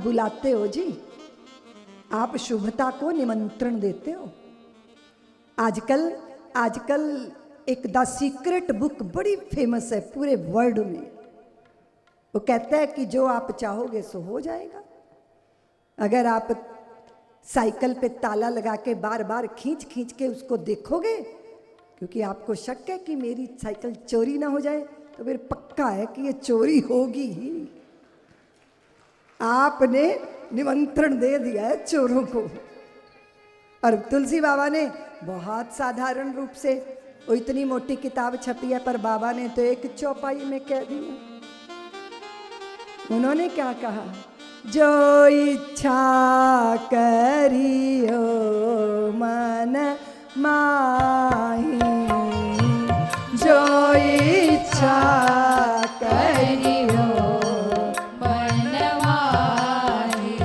बुलाते हो जी, आप शुभता को निमंत्रण देते हो। आजकल एक द सीक्रेट बुक बड़ी फेमस है पूरे वर्ल्ड में। वो कहता है कि जो आप चाहोगे सो हो जाएगा। अगर आप साइकिल पे ताला लगा के बार बार खींच खींच के उसको देखोगे, क्योंकि आपको शक है कि मेरी साइकिल चोरी ना हो जाए, तो फिर पक्का है कि ये चोरी होगी ही। आपने निमंत्रण दे दिया है चोरों को। और तुलसी बाबा ने बहुत साधारण रूप से, वो इतनी मोटी किताब छपी है पर बाबा ने तो एक चौपाई में कह दिया। उन्होंने क्या कहा? जो इच्छा करियो मन माही, जो इच्छा करियो मन माही,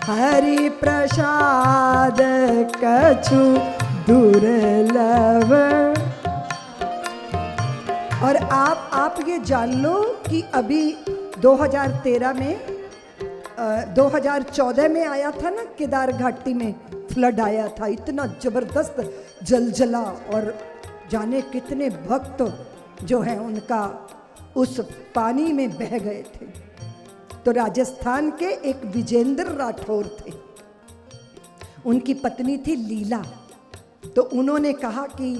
हरि प्रसाद कछु दुर्लभ। और आप ये जान लो कि अभी 2013 में 2014 में आया था ना, केदार घाटी में फ्लड आया था, इतना जबरदस्त जलजला, और जाने कितने भक्त जो हैं उनका उस पानी में बह गए थे। तो राजस्थान के एक विजेंद्र राठौर थे, उनकी पत्नी थी लीला। तो उन्होंने कहा कि,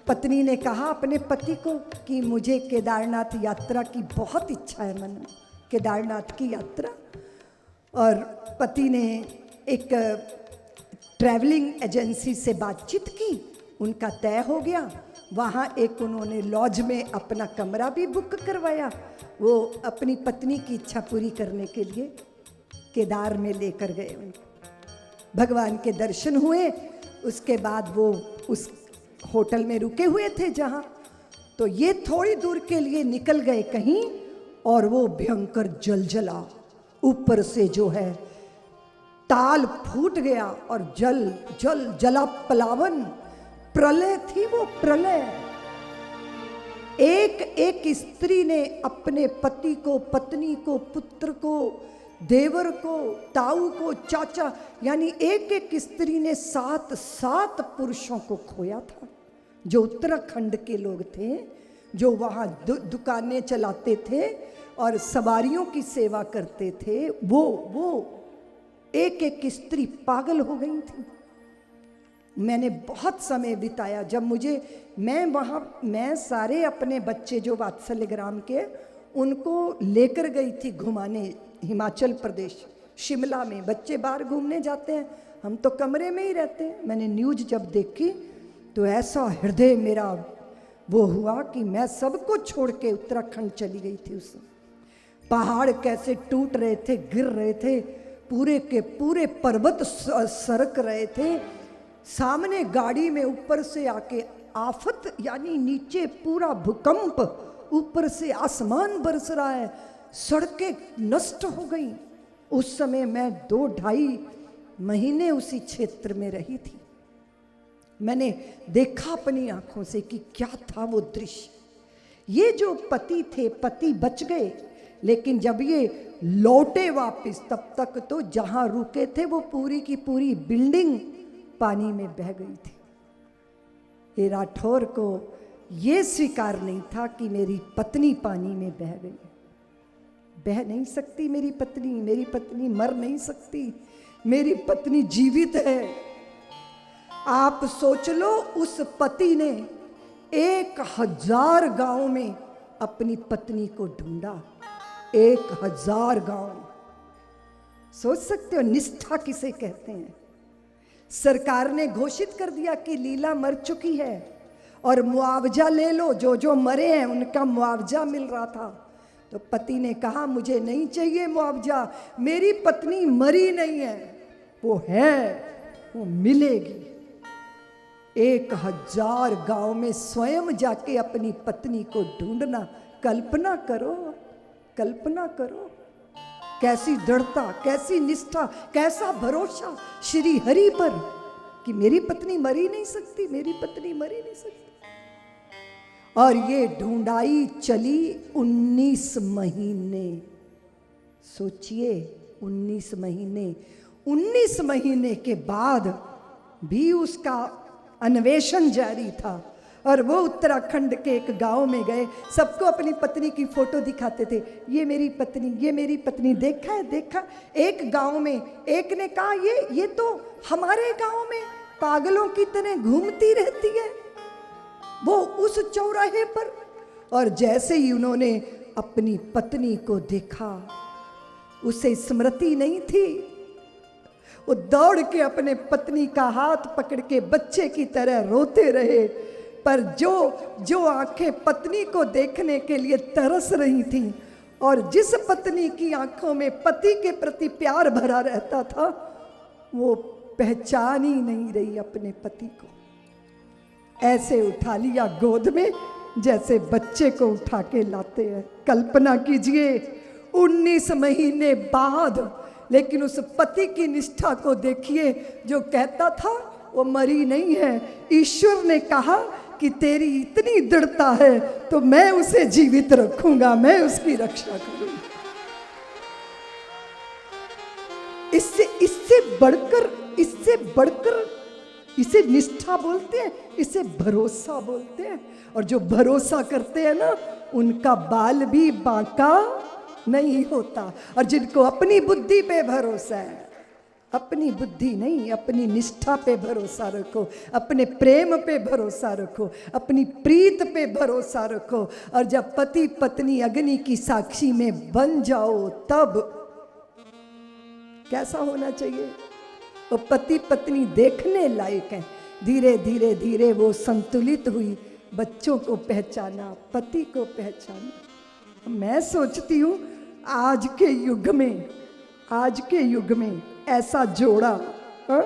पत्नी ने कहा अपने पति को कि मुझे केदारनाथ यात्रा की बहुत इच्छा है मन में, केदारनाथ की यात्रा। और पति ने एक ट्रैवलिंग एजेंसी से बातचीत की, उनका तय हो गया। वहाँ एक उन्होंने लॉज में अपना कमरा भी बुक करवाया। वो अपनी पत्नी की इच्छा पूरी करने के लिए केदार में लेकर गए उनको। भगवान के दर्शन हुए, उसके बाद वो उस होटल में रुके हुए थे जहाँ, तो ये थोड़ी दूर के लिए निकल गए कहीं, और वो भयंकर जलजला ऊपर से जो है ताल फूट गया, और जला पलावन प्रलय थी वो प्रलय। एक एक स्त्री ने अपने पति को, पत्नी को, पुत्र को, देवर को, ताऊ को, चाचा, यानी एक एक स्त्री ने 7 पुरुषों को खोया था। जो उत्तराखंड के लोग थे, जो वहाँ दुकानें चलाते थे और सवारियों की सेवा करते थे, वो एक एक स्त्री पागल हो गई थी। मैंने बहुत समय बिताया जब मैं सारे अपने बच्चे जो वात्सल्य ग्राम के, उनको लेकर गई थी घुमाने हिमाचल प्रदेश, शिमला में। बच्चे बाहर घूमने जाते हैं, हम तो कमरे में ही रहते हैं। मैंने न्यूज़ जब देखी तो ऐसा हृदय मेरा वो हुआ कि मैं सबको छोड़ के उत्तराखंड चली गई थी। उस पहाड़ कैसे टूट रहे थे, गिर रहे थे, पूरे के पूरे पर्वत सरक रहे थे। सामने गाड़ी में ऊपर से आके आफत, यानी नीचे पूरा भूकंप, ऊपर से आसमान बरस रहा है, सड़कें नष्ट हो गई। उस समय मैं 2-2.5 महीने उसी क्षेत्र में रही थी। मैंने देखा अपनी आंखों से कि क्या था वो दृश्य। ये जो पति थे, पति बच गए, लेकिन जब ये लौटे वापस, तब तक तो जहां रुके थे वो पूरी की पूरी बिल्डिंग पानी में बह गई थी। ये राठौर को ये स्वीकार नहीं था कि मेरी पत्नी पानी में बह गई। बह नहीं सकती मेरी पत्नी मर नहीं सकती, मेरी पत्नी जीवित है। आप सोच लो, उस पति ने 1000 गांव में अपनी पत्नी को ढूंढा। 1000 गांव, सोच सकते हो निष्ठा किसे कहते हैं। सरकार ने घोषित कर दिया कि लीला मर चुकी है और मुआवजा ले लो, जो जो मरे हैं उनका मुआवजा मिल रहा था। तो पति ने कहा मुझे नहीं चाहिए मुआवजा, मेरी पत्नी मरी नहीं है, वो है, वो मिलेगी। 1000 गांव में स्वयं जाके अपनी पत्नी को ढूंढना, कल्पना करो, कल्पना करो, कैसी दृढ़ता, कैसी निष्ठा, कैसा भरोसा श्री हरि पर कि मेरी पत्नी मरी नहीं सकती, मेरी पत्नी मरी नहीं सकती। और ये ढूंढाई चली 19 महीने। सोचिए 19 महीने के बाद भी उसका अन्वेषण जारी था। और वो उत्तराखंड के एक गांव में गए, सबको अपनी पत्नी की फोटो दिखाते थे, ये मेरी पत्नी, ये मेरी पत्नी, देखा है देखा। एक गांव में एक ने कहा ये तो हमारे गांव में पागलों की तरह घूमती रहती है, वो उस चौराहे पर। और जैसे ही उन्होंने अपनी पत्नी को देखा, उसे स्मृति नहीं थी, वो दौड़ के अपने पत्नी का हाथ पकड़ के बच्चे की तरह रोते रहे। पर जो आंखें पत्नी को देखने के लिए तरस रही थीं, और जिस पत्नी की आंखों में पति के प्रति प्यार भरा रहता था, वो पहचान ही नहीं रही अपने पति को। ऐसे उठा लिया गोद में जैसे बच्चे को उठा के लाते हैं। कल्पना कीजिए 19 महीने बाद, लेकिन उस पति की निष्ठा को देखिए, जो कहता था वो मरी नहीं है। ईश्वर ने कहा कि तेरी इतनी दृढ़ता है तो मैं उसे जीवित रखूंगा, मैं उसकी रक्षा करूंगा। इससे बढ़कर इसे निष्ठा बोलते हैं, इसे भरोसा बोलते हैं। और जो भरोसा करते हैं ना, उनका बाल भी बांका नहीं होता। और जिनको अपनी बुद्धि पे भरोसा है, अपनी बुद्धि नहीं, अपनी निष्ठा पे भरोसा रखो, अपने प्रेम पे भरोसा रखो, अपनी प्रीत पे भरोसा रखो। और जब पति पत्नी अग्नि की साक्षी में बन जाओ, तब कैसा होना चाहिए? वो पति पत्नी देखने लायक हैं। धीरे धीरे धीरे वो संतुलित हुई, बच्चों को पहचाना, पति को पहचाना। मैं सोचती हूँ आज के युग में ऐसा जोड़ा, हा?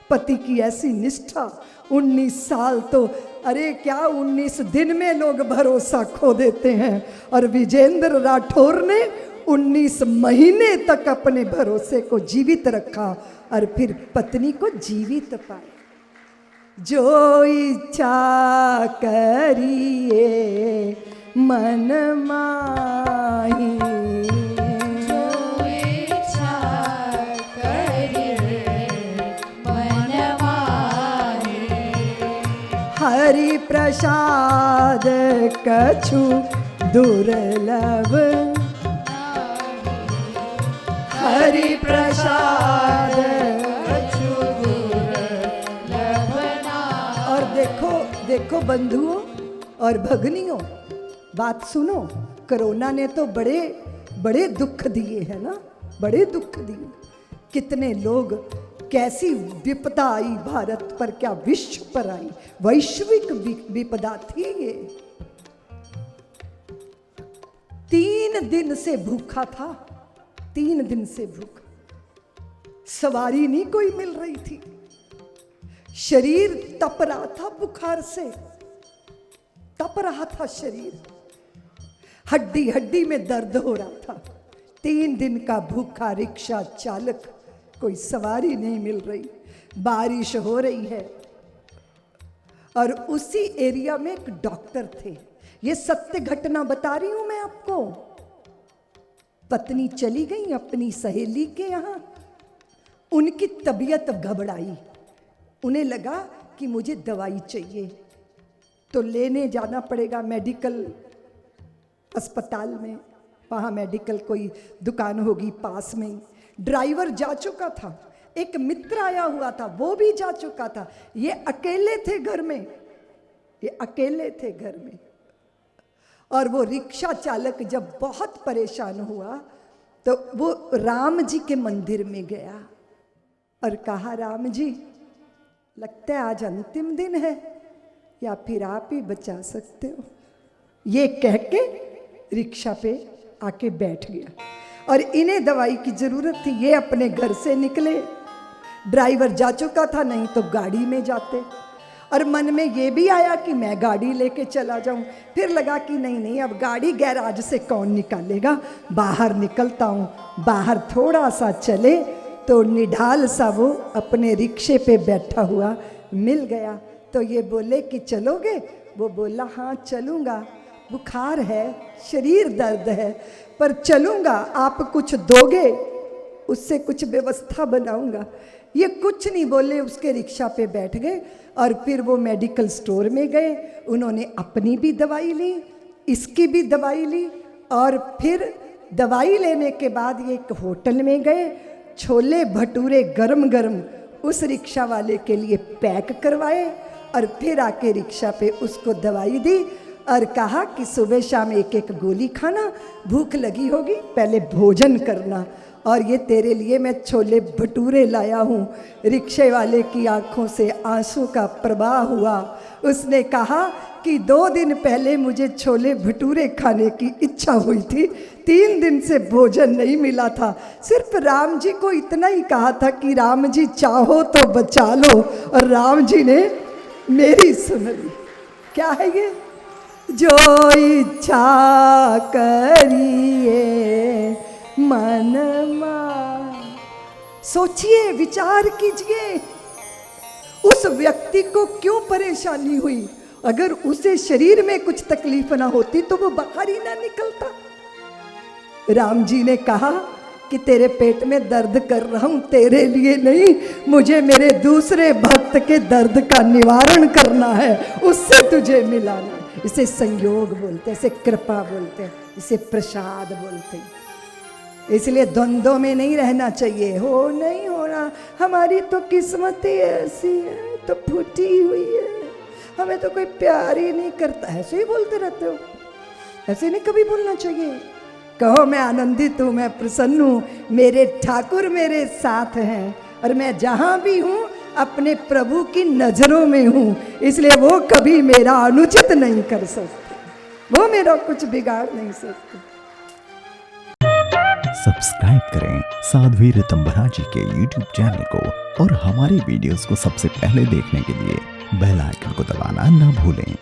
पति की ऐसी निष्ठा, 19 साल तो अरे क्या 19 दिन में लोग भरोसा खो देते हैं। और विजेंद्र राठौर ने 19 महीने तक अपने भरोसे को जीवित रखा और फिर पत्नी को जीवित पाया। जो इच्छा करिए मन माही, हरि प्रसाद कछु दुर्लभ, हरि प्रसाद कछु दुर्लभ। और देखो बंधुओं और भगनियों, बात सुनो, कोरोना ने तो बड़े दुख दिए हैं ना, बड़े दुख दिए। कितने लोग, कैसी विपदा आई भारत पर, क्या विश्व पर आई, वैश्विक विपदा थी ये। 3 दिन से भूखा था, 3 दिन से भूखा, सवारी नहीं कोई मिल रही थी, शरीर तप रहा था, बुखार से तप रहा था शरीर, हड्डी हड्डी में दर्द हो रहा था। 3 दिन का भूखा रिक्शा चालक, कोई सवारी नहीं मिल रही, बारिश हो रही है। और उसी एरिया में एक डॉक्टर थे, ये सत्य घटना बता रही हूं मैं आपको। पत्नी चली गई अपनी सहेली के यहाँ, उनकी तबीयत घबराई, उन्हें लगा कि मुझे दवाई चाहिए तो लेने जाना पड़ेगा मेडिकल अस्पताल में, वहाँ मेडिकल कोई दुकान होगी पास में ही। ड्राइवर जा चुका था, एक मित्र आया हुआ था, वो भी जा चुका था, ये अकेले थे घर में, ये अकेले थे घर में। और वो रिक्शा चालक जब बहुत परेशान हुआ तो वो राम जी के मंदिर में गया और कहा, राम जी लगता है आज अंतिम दिन है, या फिर आप ही बचा सकते हो। ये कह के रिक्शा पे आके बैठ गया। और इन्हें दवाई की जरूरत थी, ये अपने घर से निकले, ड्राइवर जा चुका था, नहीं तो गाड़ी में जाते। और मन में ये भी आया कि मैं गाड़ी लेके चला जाऊं, फिर लगा कि नहीं अब गाड़ी गैराज से कौन निकालेगा, बाहर निकलता हूं। बाहर थोड़ा सा चले तो निढाल सा वो अपने रिक्शे पे बैठा हुआ मिल गया। तो ये बोले कि चलोगे, वो बोला हाँ चलूँगा। बुखार है, शरीर दर्द है, पर चलूँगा, आप कुछ दोगे, उससे कुछ व्यवस्था बनाऊंगा। ये कुछ नहीं बोले, उसके रिक्शा पे बैठ गए और फिर वो मेडिकल स्टोर में गए। उन्होंने अपनी भी दवाई ली, इसकी भी दवाई ली, और फिर दवाई लेने के बाद ये एक होटल में गए, छोले भटूरे गरम गरम उस रिक्शा वाले के लिए पैक करवाए, और फिर आके रिक्शा पे उसको दवाई दी और कहा कि सुबह शाम एक एक गोली खाना, भूख लगी होगी पहले भोजन करना, और ये तेरे लिए मैं छोले भटूरे लाया हूँ। रिक्शे वाले की आंखों से आंसू का प्रवाह हुआ। उसने कहा कि 2 दिन पहले मुझे छोले भटूरे खाने की इच्छा हुई थी, 3 दिन से भोजन नहीं मिला था। सिर्फ राम जी को इतना ही कहा था कि राम जी चाहो तो बचा लो, और राम जी ने मेरी सुन ली। क्या है ये? जो इच्छा करिए मन मान। सोचिए, विचार कीजिए, उस व्यक्ति को क्यों परेशानी हुई? अगर उसे शरीर में कुछ तकलीफ ना होती तो वो बाहर ही ना निकलता। राम जी ने कहा कि तेरे पेट में दर्द कर रहा हूं, तेरे लिए नहीं, मुझे मेरे दूसरे भक्त के दर्द का निवारण करना है, उससे तुझे मिलाना है। इसे संयोग बोलते हैं, इसे कृपा बोलते हैं, इसे प्रसाद बोलते हैं। इसलिए द्वंद्वों में नहीं रहना चाहिए। हो नहीं होना, हमारी तो किस्मत ही ऐसी है, तो फूटी हुई है, हमें तो कोई प्यार ही नहीं करता। ऐसे ही बोलते रहते हो, ऐसे नहीं कभी बोलना चाहिए। कहो मैं आनंदित हूँ, मैं प्रसन्न हूँ, मेरे ठाकुर मेरे साथ हैं, और मैं जहाँ भी हूँ अपने प्रभु की नजरों में हूँ, इसलिए वो कभी मेरा अनुचित नहीं कर सकते, वो मेरा कुछ बिगाड़ नहीं सकते। सब्सक्राइब करें साध्वी ऋतंभरा जी के YouTube चैनल को, और हमारी वीडियोस को सबसे पहले देखने के लिए बेल आइकन को दबाना ना भूलें।